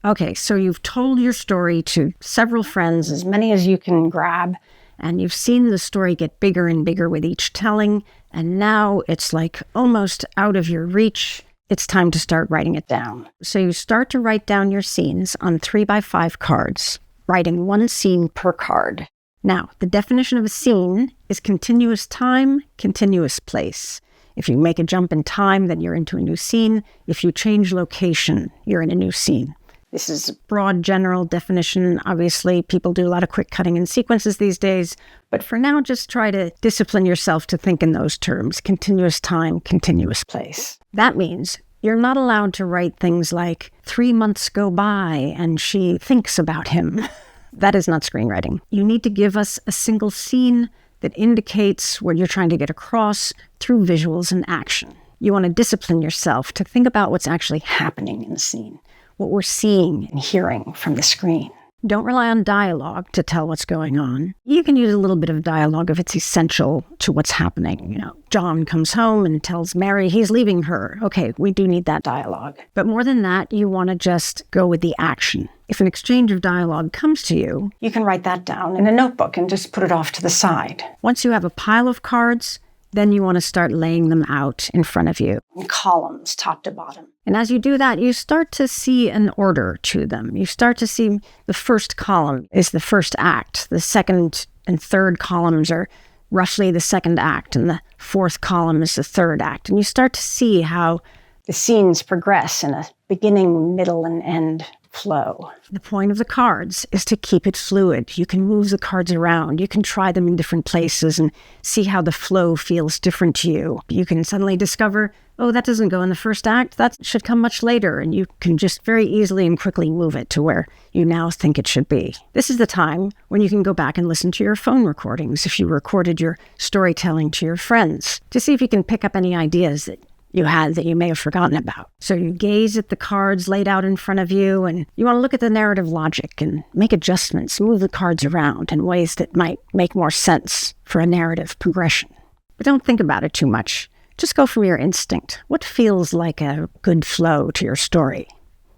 Okay, so you've told your story to several friends, as many as you can grab, and you've seen the story get bigger and bigger with each telling, and now it's like almost out of your reach. It's time to start writing it down. So you start to write down your scenes on 3x5 cards, writing one scene per card. Now, the definition of a scene is continuous time, continuous place. If you make a jump in time, then you're into a new scene. If you change location, you're in a new scene. This is a broad, general definition. Obviously, people do a lot of quick cutting in sequences these days. But for now, just try to discipline yourself to think in those terms. Continuous time, continuous place. That means you're not allowed to write things like 3 months go by and she thinks about him. That is not screenwriting. You need to give us a single scene that indicates what you're trying to get across through visuals and action. You want to discipline yourself to think about what's actually happening in the scene, what we're seeing and hearing from the screen. Don't rely on dialogue to tell what's going on. You can use a little bit of dialogue if it's essential to what's happening. John comes home and tells Mary he's leaving her. Okay, we do need that dialogue. But more than that, you want to just go with the action. If an exchange of dialogue comes to you, you can write that down in a notebook and just put it off to the side. Once you have a pile of cards, then you want to start laying them out in front of you in columns, top to bottom. And as you do that, you start to see an order to them. You start to see the first column is the first act. The second and third columns are roughly the second act, and the fourth column is the third act. And you start to see how the scenes progress in a beginning, middle, and end flow. The point of the cards is to keep it fluid. You can move the cards around. You can try them in different places and see how the flow feels different to you. You can suddenly discover, oh, that doesn't go in the first act. That should come much later. And you can just very easily and quickly move it to where you now think it should be. This is the time when you can go back and listen to your phone recordings if you recorded your storytelling to your friends to see if you can pick up any ideas that you had that you may have forgotten about. So you gaze at the cards laid out in front of you, and you want to look at the narrative logic and make adjustments, move the cards around in ways that might make more sense for a narrative progression. But don't think about it too much. Just go from your instinct. What feels like a good flow to your story?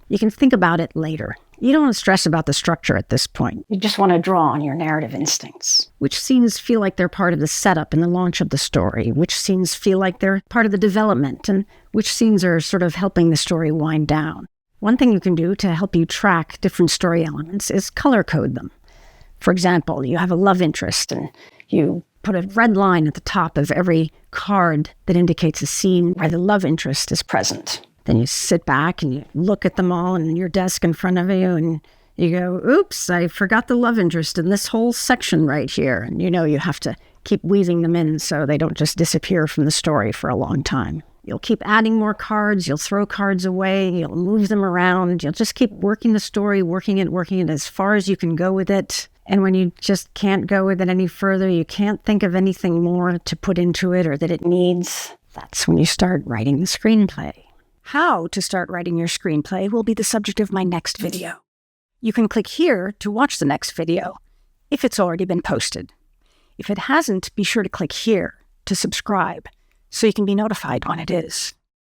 You can think about it later. You don't want to stress about the structure at this point. You just want to draw on your narrative instincts. Which scenes feel like they're part of the setup and the launch of the story? Which scenes feel like they're part of the development? And which scenes are sort of helping the story wind down? One thing you can do to help you track different story elements is color code them. For example, you have a love interest and you put a red line at the top of every card that indicates a scene where the love interest is present. Then you sit back and you look at them all in your desk in front of you and you go, oops, I forgot the love interest in this whole section right here. And you have to keep weaving them in so they don't just disappear from the story for a long time. You'll keep adding more cards, you'll throw cards away, you'll move them around, you'll just keep working the story, working it as far as you can go with it. And when you just can't go with it any further, you can't think of anything more to put into it or that it needs, that's when you start writing the screenplay. How to start writing your screenplay will be the subject of my next video. You can click here to watch the next video, if it's already been posted. If it hasn't, be sure to click here to subscribe so you can be notified when it is.